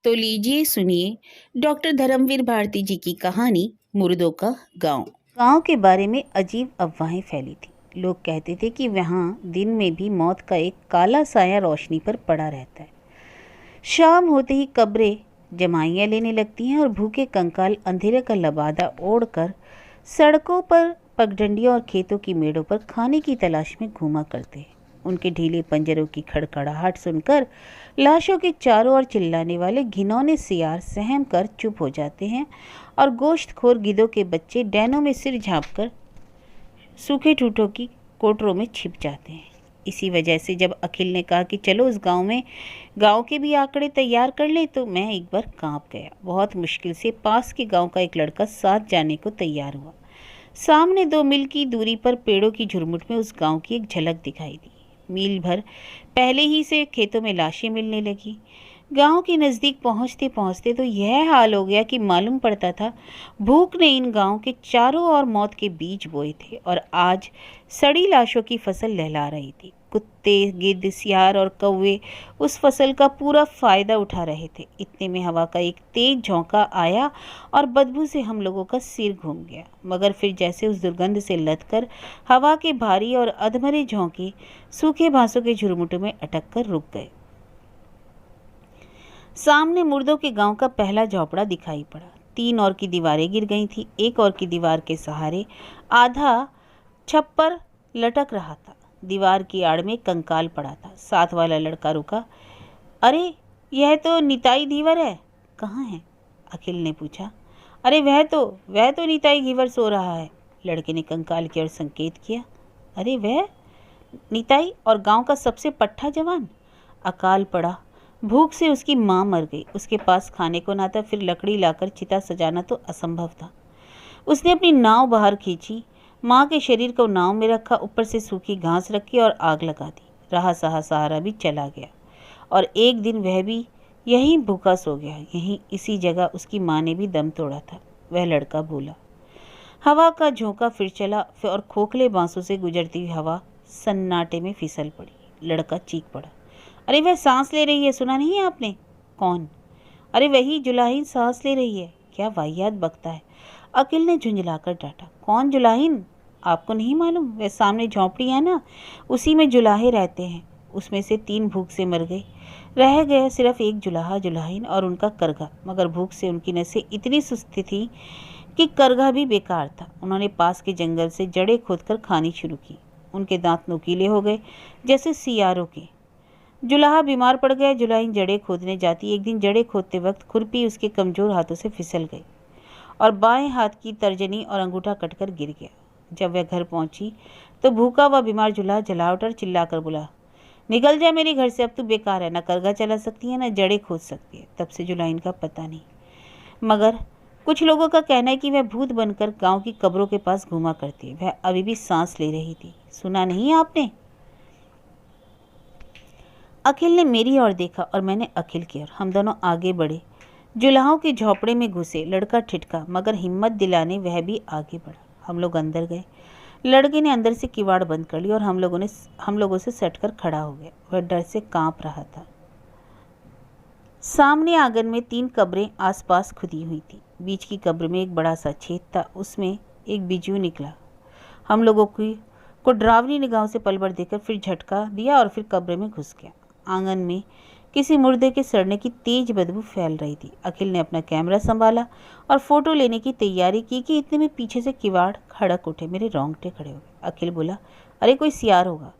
तो लीजिए सुनिए डॉक्टर धर्मवीर भारती जी की कहानी मुर्दों का गांव। गांव के बारे में अजीब अफवाहें फैली थी। लोग कहते थे कि वहाँ दिन में भी मौत का एक काला साया रोशनी पर पड़ा रहता है। शाम होते ही कब्रें जमाइयाँ लेने लगती हैं और भूखे कंकाल अंधेरे का लबादा ओढ़कर सड़कों पर, पगडंडियों और खेतों की मेड़ों पर खाने की तलाश में घूमा करते हैं। उनके ढीले पंजरों की खड़खड़ाहट सुनकर लाशों के चारों ओर चिल्लाने वाले घिनौने सियार सहम कर चुप हो जाते हैं और गोश्तखोर गिद्धों के बच्चे डैनों में सिर झाँपकर सूखे ठूठों की कोटरों में छिप जाते हैं। इसी वजह से जब अखिल ने कहा कि चलो उस गांव के भी आंकड़े तैयार कर ले, तो मैं एक बार कांप गया। बहुत मुश्किल से पास के गांव का एक लड़का साथ जाने को तैयार हुआ। सामने 2 मील की दूरी पर पेड़ों की झुरमुट में उस गांव की एक झलक दिखाई दी। मील भर पहले ही से खेतों में लाशें मिलने लगी। गांव के नज़दीक पहुंचते पहुंचते तो यह हाल हो गया कि मालूम पड़ता था भूख ने इन गांव के चारों ओर मौत के बीज बोए थे और आज सड़ी लाशों की फसल लहला रही थी। कुत्ते, गिद्ध, सियार और कौवे उस फसल का पूरा फायदा उठा रहे थे। इतने में हवा का एक तेज झोंका आया और बदबू से हम लोगों का सिर घूम गया, मगर फिर जैसे उस दुर्गंध से लथकर हवा के भारी और अधमरे झोंके सूखे बांसों के झुरमुटों में अटक कर रुक गए। सामने मुर्दों के गांव का पहला झोपड़ा दिखाई पड़ा। 3 और की दीवारें गिर गई थी। एक और की दीवार के सहारे आधा छप्पर लटक रहा था। दीवार की आड़ में कंकाल पड़ा था। साथ वाला लड़का रुका। अरे, यह तो निताई धीवर है। कहाँ है? अखिल ने पूछा। अरे वह तो निताई धीवर सो रहा है। लड़के ने कंकाल की ओर संकेत किया। अरे वह निताई और गांव का सबसे पट्टा जवान? अकाल पड़ा। भूख से उसकी माँ मर गई। उसके पास खाने को ना था, फिर लकड़ी लाकर चिता सजाना तो असंभव था। उसने अपनी नाव बाहर खींची, माँ के शरीर को नाव में रखा, ऊपर से सूखी घास रखी और आग लगा दी। रहा सहा सहारा भी चला गया और एक दिन वह भी यहीं भूखा सो गया। यहीं इसी जगह उसकी माँ ने भी दम तोड़ा था। वह लड़का बोला। हवा का झोंका फिर चला और खोखले बांसों से गुजरती हुई हवा सन्नाटे में फिसल पड़ी। लड़का चीख पड़ा। अरे वह सांस ले रही है, सुना नहीं है आपने? कौन? अरे वही जुलाहिन सांस ले रही है। क्या वाहियात बकता है। अखिल ने झुंझलाकर डांटा। कौन जुलाहिन? आपको नहीं मालूम? वह सामने झोंपड़ी है ना, उसी में जुलाहे रहते हैं। उसमें से 3 भूख से मर गए। रह गया सिर्फ एक जुलाहा, जुलाहिन और उनका करघा। मगर भूख से उनकी नसें इतनी सुस्त थी कि करघा भी बेकार था। उन्होंने पास के जंगल से जड़ें खोदकर खानी शुरू की। उनके दांत नुकीले हो गए जैसे सियारों के। जुलाहा बीमार पड़ गया। जुलाहिन जड़ें खोदने जाती। एक दिन जड़ें खोदते वक्त खुरपी उसके कमज़ोर हाथों से फिसल गई और बाएं हाथ की तर्जनी और अंगूठा कटकर गिर गया। जब वह घर पहुंची तो भूखा व बीमार जुलाहा जला उठा और चिल्लाकर बोला, निकल जा मेरे घर से, अब तू बेकार है। न करघा चला सकती है, न जड़ें खोद सकती है। तब से जुलाहिन का पता नहीं, मगर कुछ लोगों का कहना है कि वह भूत बनकर गांव की कब्रों के पास घूमा करती है। वह अभी भी सांस ले रही थी। सुना नहीं आपने? अखिल ने मेरी ओर देखा और मैंने अखिल की ओर। हम दोनों आगे बढ़े, जुलाहों के झोपड़े में घुसे। लड़का ठिठका, मगर हिम्मत दिलाने वह भी आगे बढ़ा। हम लोग अंदर गए। लड़के ने अंदर से किवाड़ बंद कर ली और हम लोगों से सटकर खड़ा हो गया। वह डर से कांप रहा था। सामने आंगन में 3 कब्रें आसपास खुदी हुई थी। बीच की कब्र में एक बड़ा सा छेद था। उसमें एक बिज्जू निकला। हम लोगों को डरावनी निगाहों से पल भर देखकर फिर झटका दिया और फिर कब्र में घुस गया। आंगन में किसी मुर्दे के सड़ने की तेज बदबू फैल रही थी। अखिल ने अपना कैमरा संभाला और फोटो लेने की तैयारी की कि इतने में पीछे से किवाड़ खड़क उठे। मेरे रोंगटे खड़े हो गए। अखिल बोला, अरे कोई सियार होगा।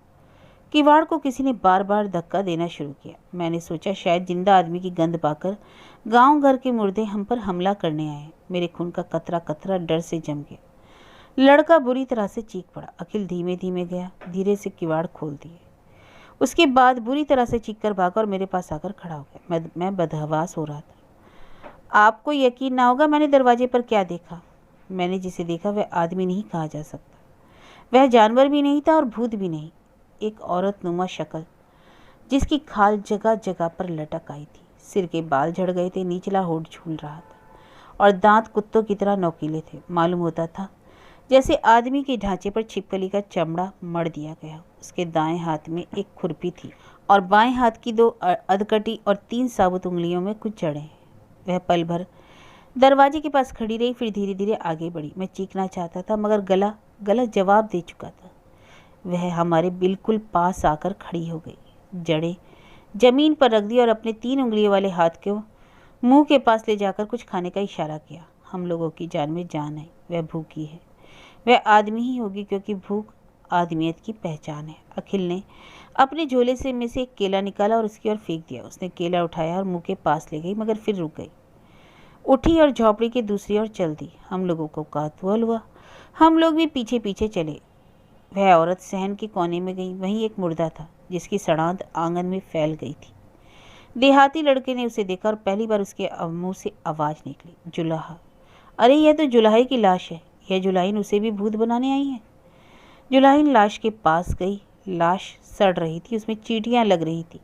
किवाड़ को किसी ने बार बार धक्का देना शुरू किया। मैंने सोचा शायद जिंदा आदमी की गंध पाकर गांव घर के मुर्दे हम पर हमला करने आए। मेरे खून का कतरा कतरा डर से जम गया। लड़का बुरी तरह से चीख पड़ा। अखिल धीमे धीमे गया, धीरे से किवाड़ खोल दिए। उसके बाद बुरी तरह से चीख कर भागा और मेरे पास आकर खड़ा हो गया। मैं बदहवास हो रहा था। आपको यकीन ना होगा मैंने दरवाजे पर क्या देखा। मैंने जिसे देखा वह आदमी नहीं कहा जा सकता। वह जानवर भी नहीं था और भूत भी नहीं। एक औरत नुमा शक्ल, जिसकी खाल जगह जगह पर लटक आई थी। सिर के बाल झड़ गए थे, निचला होठ झूल रहा था और दांत कुत्तों की तरह नोकीले थे। मालूम होता था जैसे आदमी के ढांचे पर छिपकली का चमड़ा मड़ दिया गया। उसके दाएं हाथ में एक खुरपी थी और बाएं हाथ की 2 अधकटी और 3 साबुत उंगलियों में कुछ जड़ें। वह पल भर दरवाजे के पास खड़ी रही, फिर धीरे धीरे आगे बढ़ी। मैं चीखना चाहता था मगर गला गला जवाब दे चुका था। वह हमारे बिल्कुल पास आकर खड़ी हो गई, जड़ें जमीन पर रख दी और अपने 3 उंगलियों वाले हाथ को मुंह के पास ले जाकर कुछ खाने का इशारा किया। हम लोगों की जान में जान आई। वह भूखी है, वह आदमी ही होगी, क्योंकि भूख आदमियत की पहचान है। अखिल ने अपने झोले से में से एक केला निकाला और उसकी ओर फेंक दिया। उसने केला उठाया और मुंह के पास ले गई, मगर फिर रुक गई, उठी और झोपड़ी के दूसरी ओर चल दी। हम लोगों को कौतूहल हुआ, हम लोग भी पीछे पीछे चले। वह औरत सहन के कोने में गई। वहीं एक मुर्दा था जिसकी सड़ांध आंगन में फैल गई थी। देहाती लड़के ने उसे देखा और पहली बार उसके मुंह से आवाज़ निकली, जुलाहा। अरे यह तो जुलाहे की लाश है। यह जुलाहिन उसे भी भूत बनाने आई है। जुलाहिन लाश के पास गई। लाश सड़ रही थी, उसमें चींटियां लग रही थी।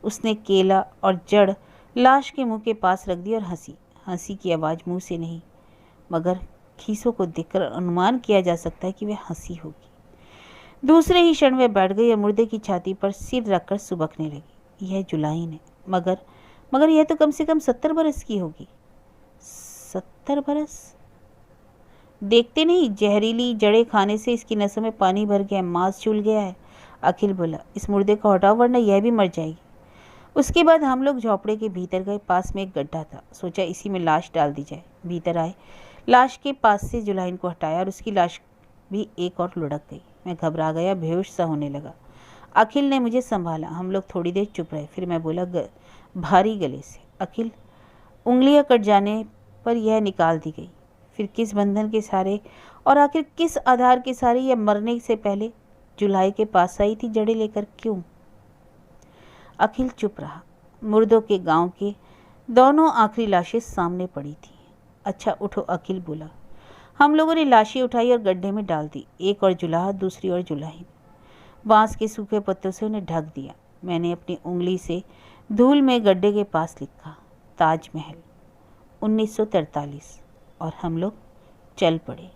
उसने केला और जड़ लाश के मुंह के पास रख दी और हंसी। हंसी की आवाज़ मुंह से नहीं, मगर खीसों को देखकर अनुमान किया जा सकता है कि वह हंसी होगी। दूसरे ही क्षण वह बैठ गई और मुर्दे की छाती पर सिर रखकर सुबकने लगी। यह जुलाहिन है, मगर यह तो कम से कम 70 बरस की होगी। 70 बरस? देखते नहीं, जहरीली जड़ें खाने से इसकी नसों में पानी भर गया है, मांस चूल गया है। अखिल बोला, इस मुर्दे को हटाओ वरना यह भी मर जाएगी। उसके बाद हम लोग झोपड़े के भीतर गए। पास में एक गड्ढा था, सोचा इसी में लाश डाल दी जाए। भीतर आए, लाश के पास से जुलाहिन को हटाया और उसकी लाश भी एक और लुढ़क गई। मैं घबरा गया, बेहोश सा होने लगा। अखिल ने मुझे संभाला। हम लोग थोड़ी देर चुप रहे, फिर मैं बोला भारी गले से, अखिल, उंगलियां कट जाने पर यह निकाल दी गई, फिर किस बंधन के सहारे और आखिर किस आधार के सहारे यह मरने से पहले जुलाई के पास आई थी जड़ें लेकर? क्यों? अखिल चुप रहा। मुर्दों के गांव के दोनों आखिरी लाशें सामने पड़ी थी। अच्छा उठो, अखिल बोला। हम लोगों ने लाशें उठाई और गड्ढे में डाल दी। एक और जुलाहा, दूसरी और जुलाहिन। बांस के सूखे पत्तों से उन्हें ढक दिया। मैंने अपनी उंगली से धूल में गड्ढे के पास लिखा, ताजमहल 1943, और हम लोग चल पड़े।